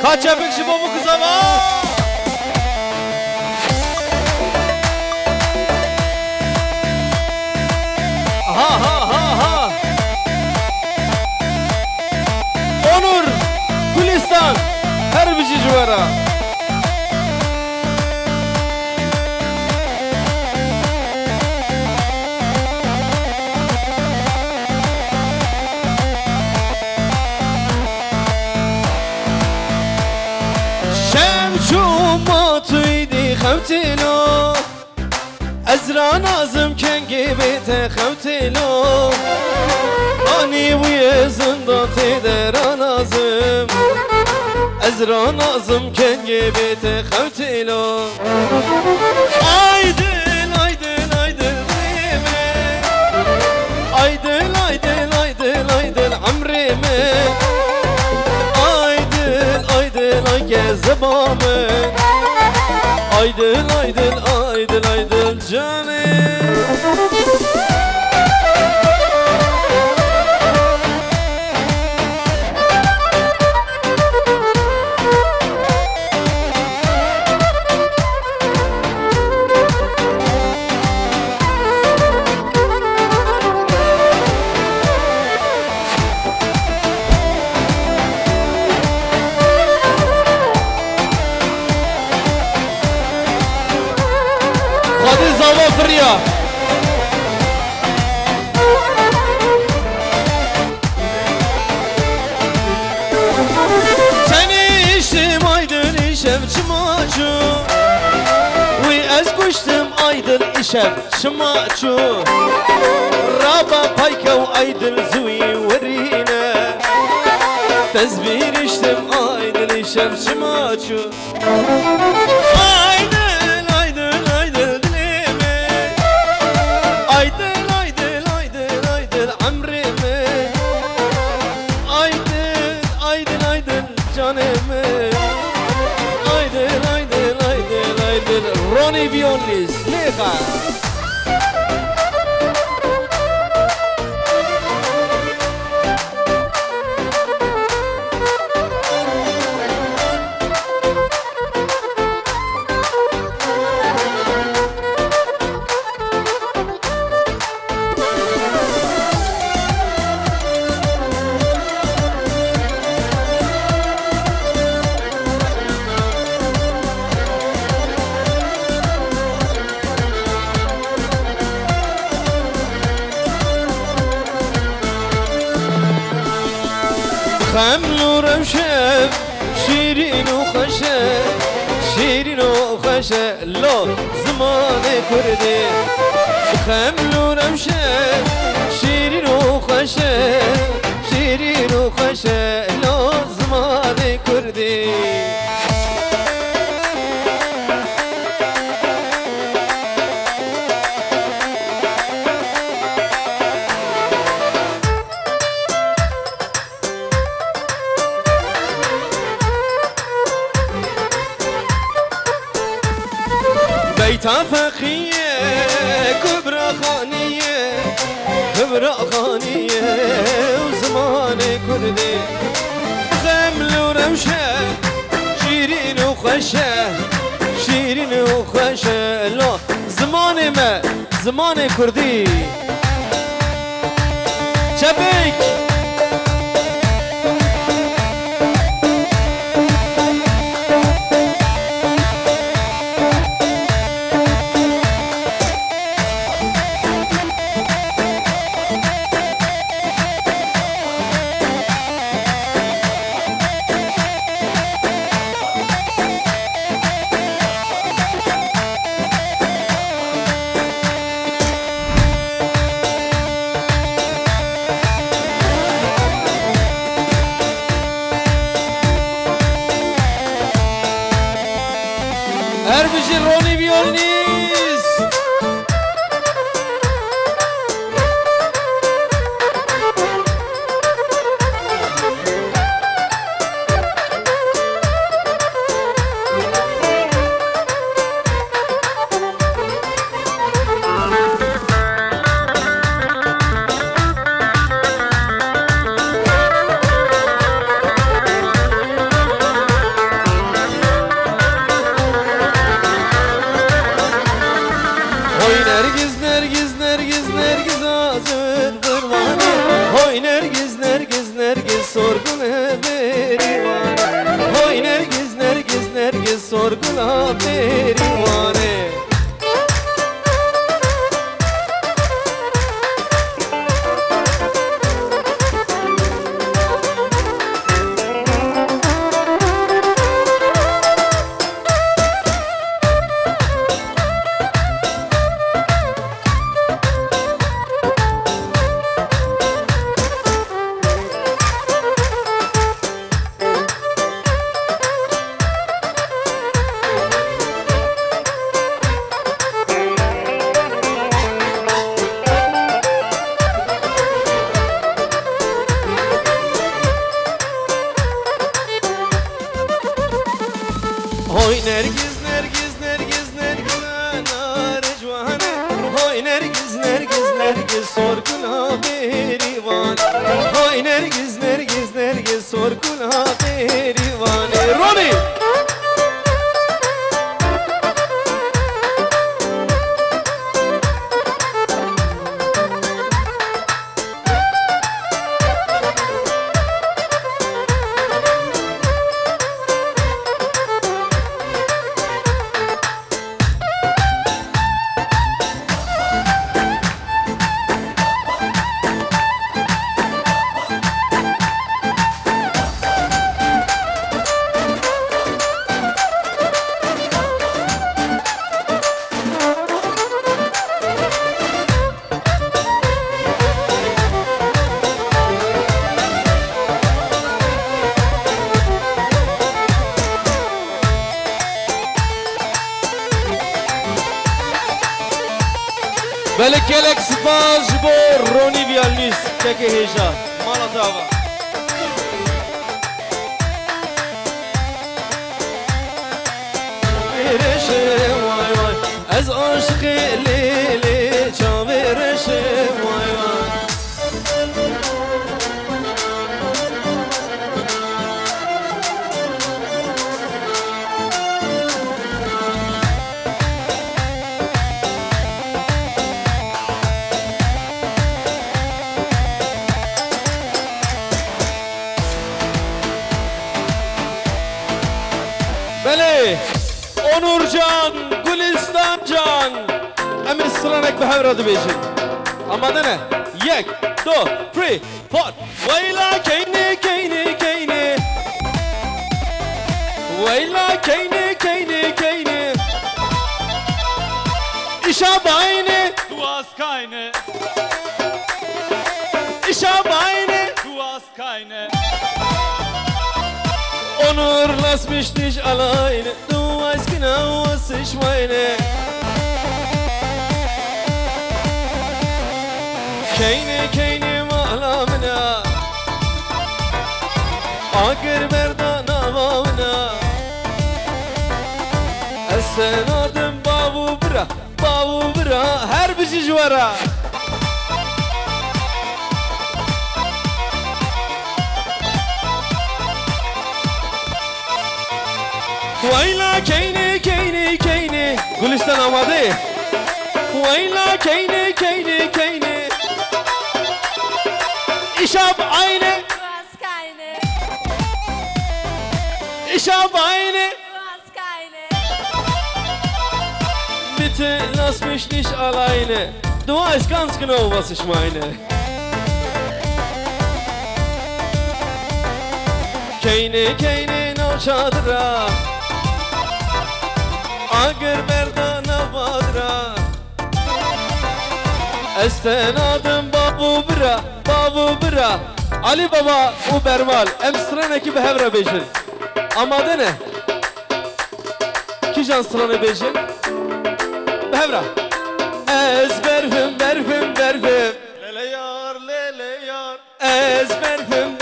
Kaç yapık şu bomu kıza var. Ha ha ha ha. Onur, Gülistan, her bir civara. خوتلو ازرا نازم کنگی بیت خوتلو آنی وی زنداتی در نازم ازرا نازم کنگی بیت خوتلو آیدل آیدل آیدل ریمه آیدل آیدل آیدل آیدل عمری من آیدل آیدل آیگه زبامه Aydın aydın aydın aydın canım Fırya. Seni içtim aydın işem çımaçu Ve ez kuştum aydın işem çımaçu Raba paykav aydın züvi verine Tezbir içtim aydın işem çımaçu Ronnie Bionlis, lecha. خمل روشن شیرین و خوشه شیرین و خوشه لا زمان کردی خمل روشن شیرین و خوشه شیرین و خوشه لا زمان کردی بيتا فقية كبرى خانية كبرى خانية وزمان كردي خمل وروشة شيرين وخشة شيرين وخشة لا زمان ما زمان كردي شبيك Nergiz Nergiz sorgula beriwane Hoy Nergiz Nergiz Nergiz sorgula beriwane Hoy Nergiz Nergiz Nergiz Nergiz ana rejwane Hoy Nergiz Nergiz Nergiz sorgula berivan Hoy Nergiz Nergiz Nergiz sorgula berivane Roni بله کلک سپاس بو رونی ویالنیس که هیجا مالا داوا برشه وای وای از عاشق لیلی چا برشه وای وای بله اونور جان گلستان جان امیر سرانک به هم را دو بیشید آماده نه یک دو تری فور ویلا کینه کینه کینه ویلا کینه کینه کینه ایشا باینه Du hast keine, ایشا باینه du hast keine. Onur lasmış nicht alleine, du weißt genau, was ich meine. Keine, keine malamına, Agir merdana vavna. Esen adım bavu bira, her bir civara. ویلا کینه کینه کینه گلستان آماده ویلا کینه کینه کینه ایشاب aynı Du hast keine. ایشاب aynı Du hast keine. bitte lass mich nicht alleine du weißt ganz genau was ich meine keyne keyne no çadıra Agır merdana vadra Estenadım babu bira Ali Baba u Bermal Emstran ekibi hevre bejin Amade ne? Ki can sıranı bejin Hevra Ez berfim Lele yar Ez berfim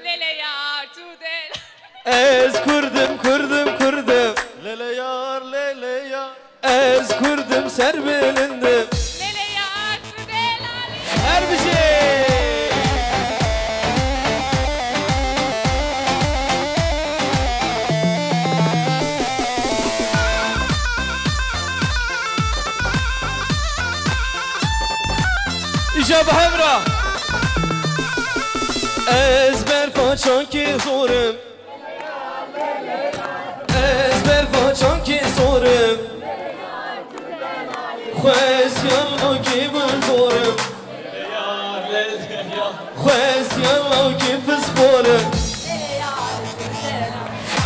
Lele yar tudel. Ez kurdum Lele yar Ez kurdum serbelindim Lele yar tudel ali. Her bir şey İşte bu hevra چانکی زورم از بر چانکی زورم خوز یالو کی بزورم خوز یالو کی بزورم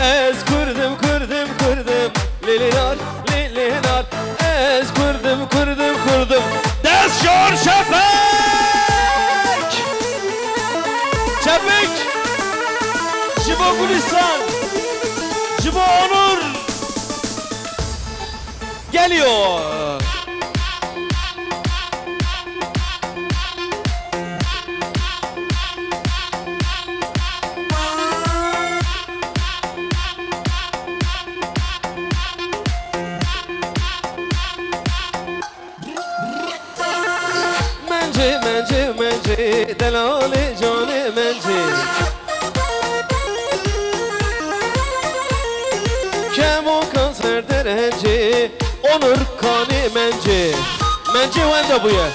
از کردم لیلیار لیلیار از کردم دست شور شفک جبا گلستان جبا onur geliyor. Mence delali canı mence Kemo kanser derece onur kanı mence wende buya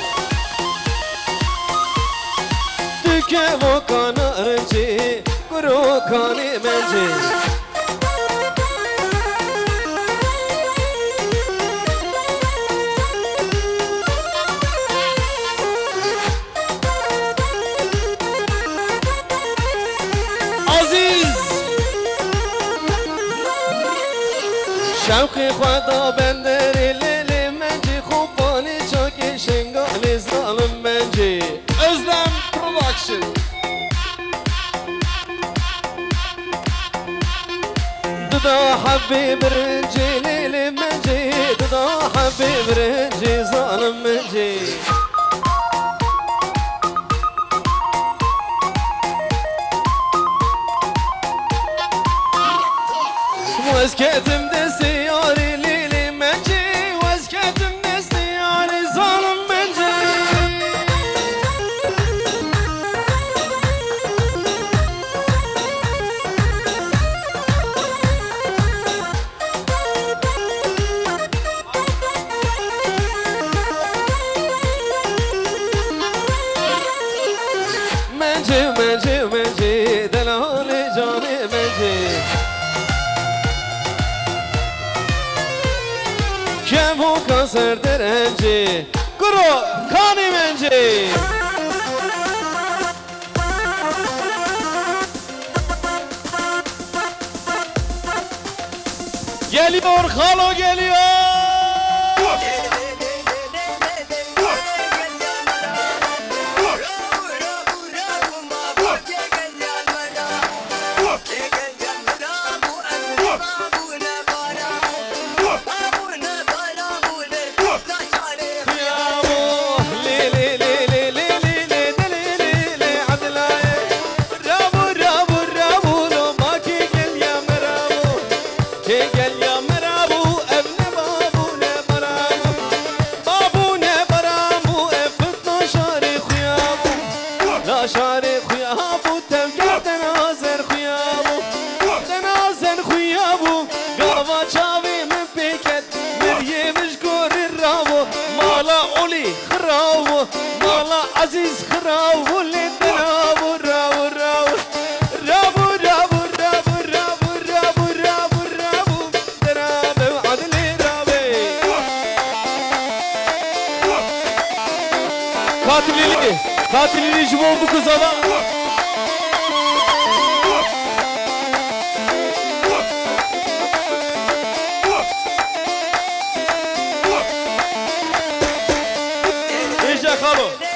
Tükemo kanı rence kuru kanı mence شوقی خدا بندری لیلی منجی خوبانی چاکی شنگالی ظالم منجی Özlem Production Duda habib rinci لیلی منجی Duda habib rinci ظالم منجی Vazgeçtim destiyari lili mence Vazgeçtim destiyari zalim mence Mence delali canı mence Kemo kanser derence Kuro kani mence Geliyor halo geliyor Aziz khravu le ravu ravu ravu ravu ravu ravu ravu ravu ravu ravu ravu adli ravu katilini jmo bu kızala İşte kalo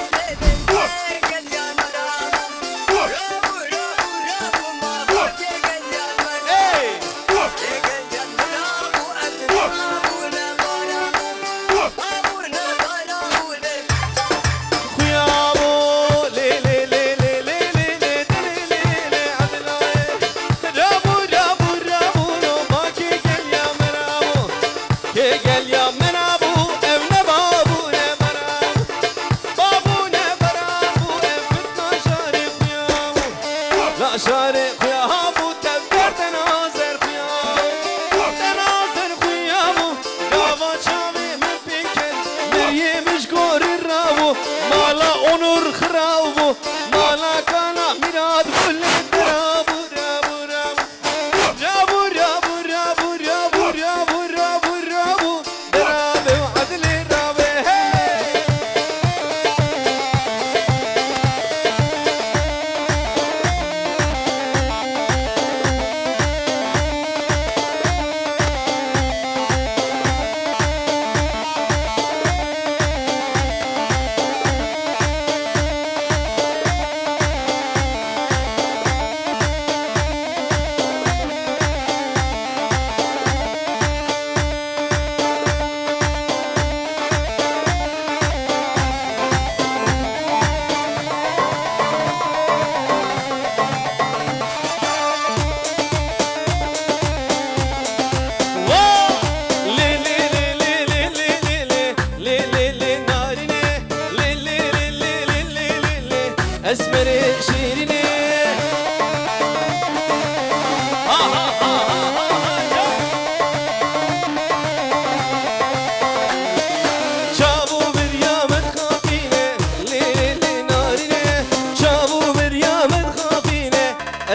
شاري خيابو تبر تنازر خيابو تنازر خيابو قاوا شامي من بيكن مريه مشكور الراوو مالا onur خراوو مالا كان مراد كل الدراو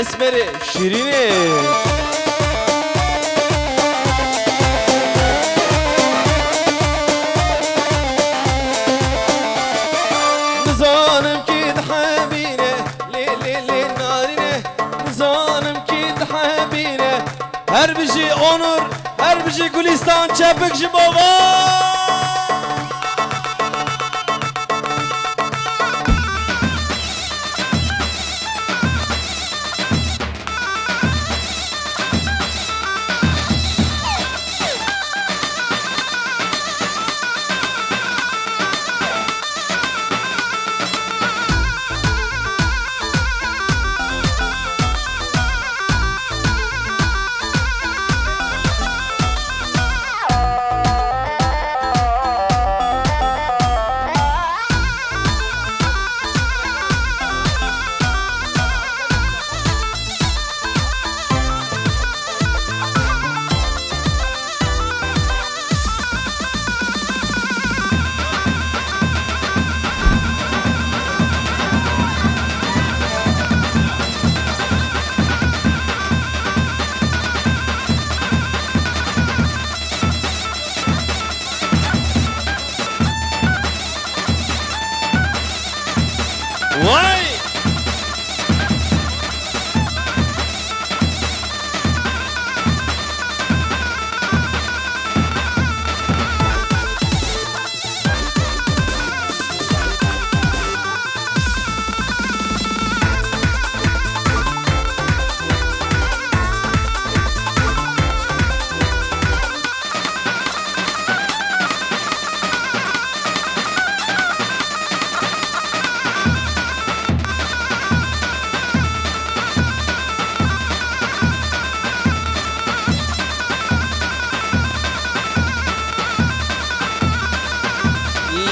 اسمري شيريني نظانم كيد حبينه لي نارينه نظانم كيد حبينه هر بجي اونور هر بجي گلستان چپک جی بابا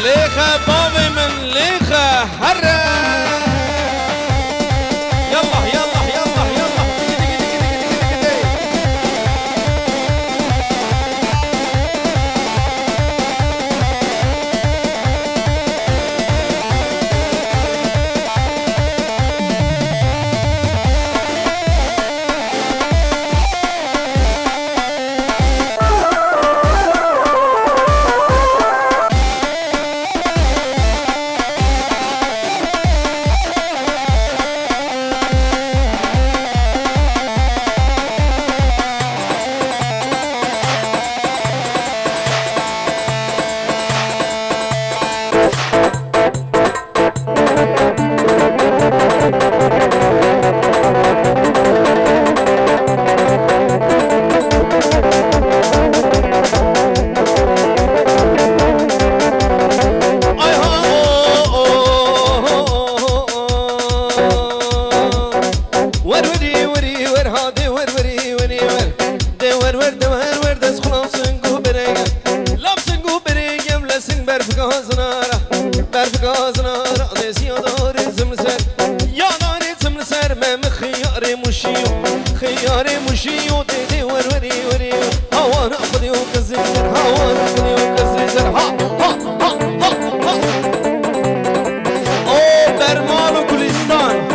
ليخة بابي من ليخة هرّا يلا يلا يلا يلا خياري مشيو تدي وروري وري هوا ناخذ وكزيزر هوا ناخذ وكزيزر ها ها ها ها ها او برمال وكلستان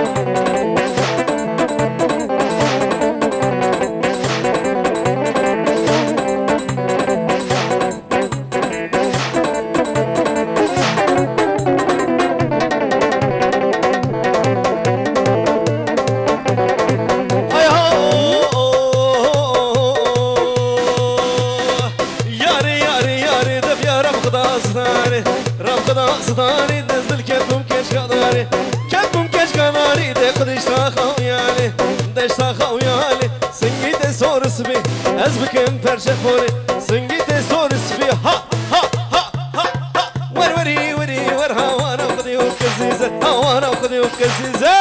صداري نزل كتبم كش قداري كتبم كش قداري دقدش تاخويالي دش تاخويالي سنجيت سورس بي ازبكم فرشفوري سنجيت سورس بي ها ها ها ها ها وروري وري ورها وانا خذي وكزيزه وانا خذي وكزيزه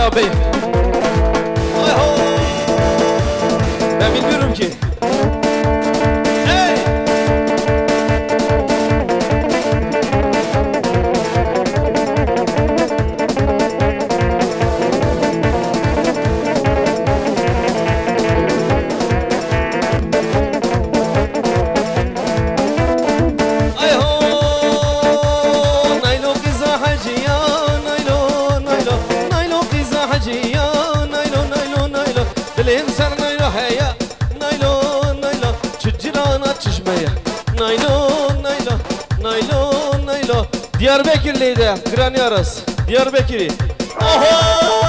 ya bey. Ben bilmiyorum ki. Hey! Diyarbakırlıydı, Kıran Yaras. Diyarbakır'ı. Oho!